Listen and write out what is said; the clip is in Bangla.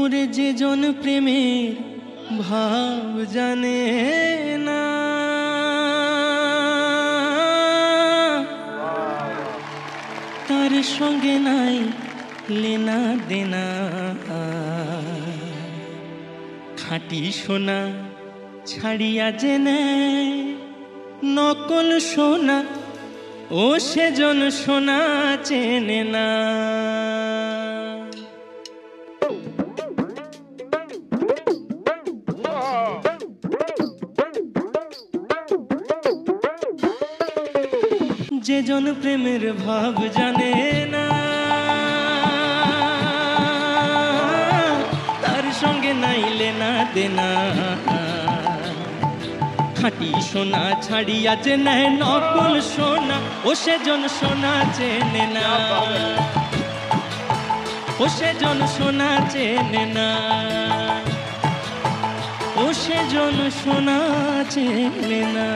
ওরে যে জন প্রেমের ভাব জানে না, তার সঙ্গে নাই লেনা দেনা। খাঁটি সোনা ছাড়িয়া জেনে নকল সোনা, ও সেজন সোনা চেনে না। যে জন প্রেমের ভাব জানে না, তার সঙ্গে নাই লেনা দেনা। খাঁটি সোনা ছাড়িয়া চেনে নকল সোনা, ও সেজন সোনা চেনে না, ও সেজন সোনা চেনে না, ও সেজন সোনা চেনে না।